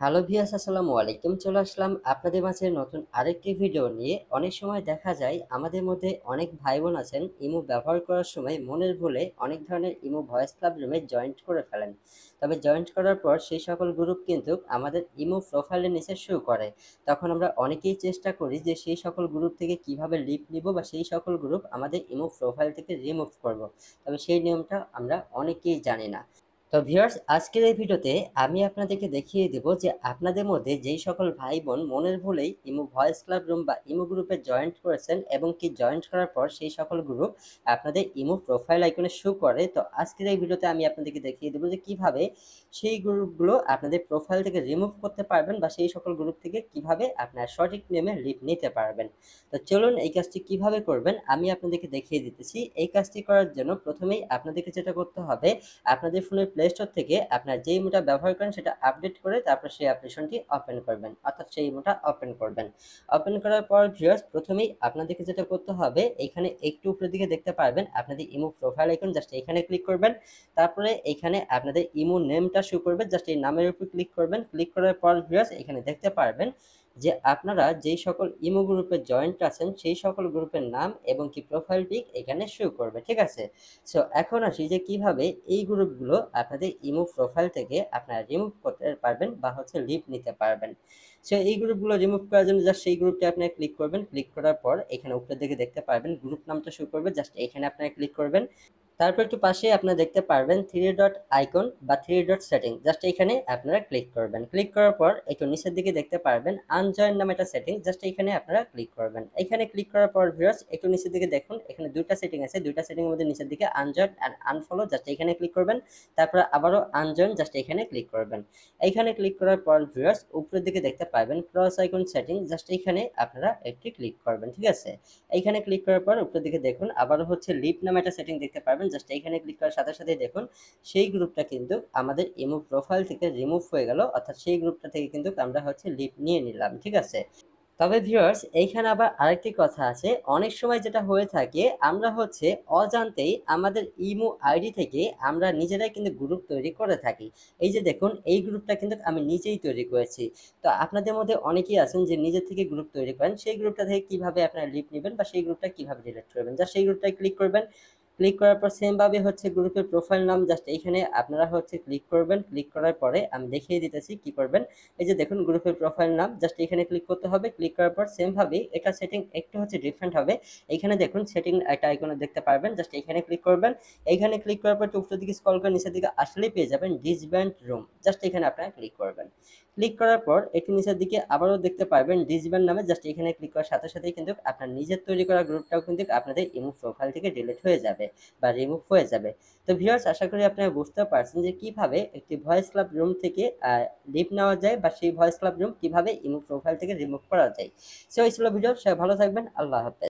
Hello viewers, আসসালামু আলাইকুম। চলে আসলাম আপনাদের মাঝে নতুন আরেকটি ভিডিও নিয়ে। অনেক সময় দেখা যায় আমাদের মধ্যে অনেক ভাই বোন আছেন ইমো ব্যবহার করার সময় মনের ভুলে অনেক ধরনের ইমো ভয়েস ক্লাব রুমে জয়েন্ট করে ফেলেন। তবে জয়েন্ট করার পর সেই সকল গ্রুপ কিন্তু আমাদের ইমো প্রোফাইলের নিচে শো করে। তখন আমরা অনেকেই চেষ্টা করি যে সেই সকল গ্রুপ থেকে কিভাবে লিভ নিব বা সেই সকল গ্রুপ আমাদের ইমো প্রোফাইল থেকে রিমুভ করব। তবে সেই নিয়মটা আমরা অনেকেই জানি না। তো ভিউয়ার্স, আজকের এই ভিডিওতে আমি আপনাদেরকে দেখিয়ে দেব যে আপনাদের মধ্যে যেই সকল ভাই বোন মনের ভুলেই ইমো ভয়েস ক্লাব রুম বা ইমো গ্রুপে জয়েন্ট করেছেন এবং কি জয়েন্ট করার পর সেই সকল গ্রুপ আপনাদের ইমো প্রোফাইল আইকনে শো করে, তো আজকের এই ভিডিওতে আমি আপনাদেরকে দেখিয়ে দেবো যে কিভাবে সেই গ্রুপগুলো আপনাদের প্রোফাইল থেকে রিমুভ করতে পারবেন বা সেই সকল গ্রুপ থেকে কিভাবে আপনার সঠিক নিয়মে লিভ নিতে পারবেন। তো চলুন এই কাজটি কিভাবে করবেন আমি আপনাদেরকে দেখিয়ে দিতেছি। এই কাজটি করার জন্য প্রথমেই আপনাদেরকে যেটা করতে হবে, আপনাদের ফোনের প্লে স্টোর থেকে আপনার যে ইমোটা ব্যবহার করেন সেটা আপডেট করে তারপর সেই অ্যাপ্লিকেশনটি ওপেন করবেন, অর্থাৎ সেই ইমোটা ওপেন করবেন। ওপেন করার পর ভিউয়ার্স, প্রথমেই আপনাদেরকে যেটা করতে হবে, এখানে একটু উপরের দিকে দেখতে পারবেন আপনাদের ইমো প্রোফাইল আইকন, জাস্ট এখানে ক্লিক করবেন। তারপরে এখানে আপনাদের ইমো নেমটা শো করবে, জাস্ট এই নামের উপর ক্লিক করবেন। ক্লিক করার পর ভিউয়ার্স, এখানে দেখতে পারবেন যে আপনারা যেই সকল ইমো গ্রুপে জয়েন্ট আছেন সেই সকল গ্রুপের নাম এবং কি প্রোফাইল পিক এখানে শো করবে, ঠিক আছে? সো এখন আসি যে কিভাবে এই গ্রুপগুলো আপনাদের ইমো প্রোফাইল থেকে আপনারা রিমুভ করতে পারবেন বা লিভ নিতে পারবেন। সো এই গ্রুপগুলো রিমুভ করার জন্য জাস্ট সেই গ্রুপটা আপনারা ক্লিক করবেন। ক্লিক করার পর এখানে উপরের দিকে দেখতে পারবেন গ্রুপ নামটা শো করবে, জাস্ট এখানে আপনারা ক্লিক করবেন। তারপর একটু পাশে আপনারা দেখতে পারবেন থ্রি ডট আইকন বা থ্রি ডট সেটিং, জাস্ট এখানে আপনারা ক্লিক করবেন। ক্লিক করার পর একটু নিচের দিকে দেখতে পারবেন আনজয়েন নামে একটা সেটিং, জাস্ট এখানে আপনারা ক্লিক করবেন। এখানে ক্লিক করার পর ভিউয়ার্স, একটু নিচের দিকে দেখুন এখানে দুইটা সেটিং আছে, দুইটা সেটিং এর মধ্যে নিচের দিকে আনজয়েন এন্ড আনফলো, জাস্ট এখানে ক্লিক করবেন। তারপর আবারও আনজয়েন, জাস্ট এখানে ক্লিক করবেন। এইখানে ক্লিক করার পর ভিউয়ার্স, উপরের দিকে দেখতে পারবেন ক্রস আইকন সেটিং, জাস্ট এখানে আপনারা একটি ক্লিক করবেন, ঠিক আছে? এইখানে ক্লিক করার পর উপরের দিকে দেখুন আবারও লিভ নামে একটা সেটিং দেখতে পারবেন, জাস্ট এইখানে ক্লিক করার সাথে সাথেই দেখুন সেই গ্রুপটা কিন্তু আমাদের ইমো প্রোফাইল থেকে রিমুভ হয়ে গেল, অর্থাৎ সেই গ্রুপটা থেকে কিন্তু আমরা লিভ নিয়ে নিলাম, ঠিক আছে? তবে ভিউয়ার্স, এইখানে আবার আরেকটি কথা আছে। অনেক সময় যেটা হয়ে থাকে, আমরা অজান্তেই আমাদের ইমো আইডি থেকে আমরা নিজেরাই কিন্তু গ্রুপ তৈরি করে থাকি। এই যে দেখুন, এই গ্রুপটা কিন্তু আমি নিজেই তৈরি করেছি। তো আপনাদের মধ্যে অনেকেই আছেন যে নিজে থেকে গ্রুপ তৈরি করেন। সেই গ্রুপটা থেকে কিভাবে আপনারা লিভ নিবেন বা সেই গ্রুপটা কিভাবে ডিলিট করবেন, জাস্ট সেই গ্রুপটায় ক্লিক করবেন। ক্লিক করার পর সেম ভাবে গ্রুপের প্রোফাইল নাম, জাস্ট এইখানে আপনারা ক্লিক করবেন। ক্লিক করার পরে আমি দেখিয়ে দিতেছি কি করবেন। এই যে দেখুন গ্রুপের প্রোফাইল নাম, জাস্ট এখানে ক্লিক করতে হবে। ক্লিক করার পর সেম ভাবে এটা সেটিং একটু ডিফারেন্ট হবে। এইখানে দেখুন সেটিং একটা আইকন দেখতে পারবেন, জাস্ট এখানে ক্লিক করবেন। এইখানে ক্লিক করার পর উপরের দিকে স্ক্রল করে নিচের দিকে আসলেই পেয়ে যাবেন ডিসব্যান্ড রুম, জাস্ট এখানে আপনারা ক্লিক করবেন। ক্লিক করার পর একটু নিচের দিকে আবারও দেখতে পারবেন ডিসব্যান্ড নামে, জাস্ট এখানে ক্লিক করার সাথে সাথেই কিন্তু আপনার নিজের তৈরি করা গ্রুপটাও কিন্তু আপনাদের ইমো প্রোফাইল থেকে ডিলিট হয়ে যাবে বা রিমুভ হয়ে যাবে। তো ভিউয়ার্স, আশা করি আপনারা বুঝতে পারছেন যে কিভাবে একটি ভয়েস ক্লাব রুম থেকে লিভ নেওয়া যায় বা সেই ভয়েস ক্লাব রুম কিভাবে ইমো প্রোফাইল থেকে রিমুভ করা যায়। সো এই ছিল ভিডিও, সবাই ভালো থাকবেন। আল্লাহ হাফেজ।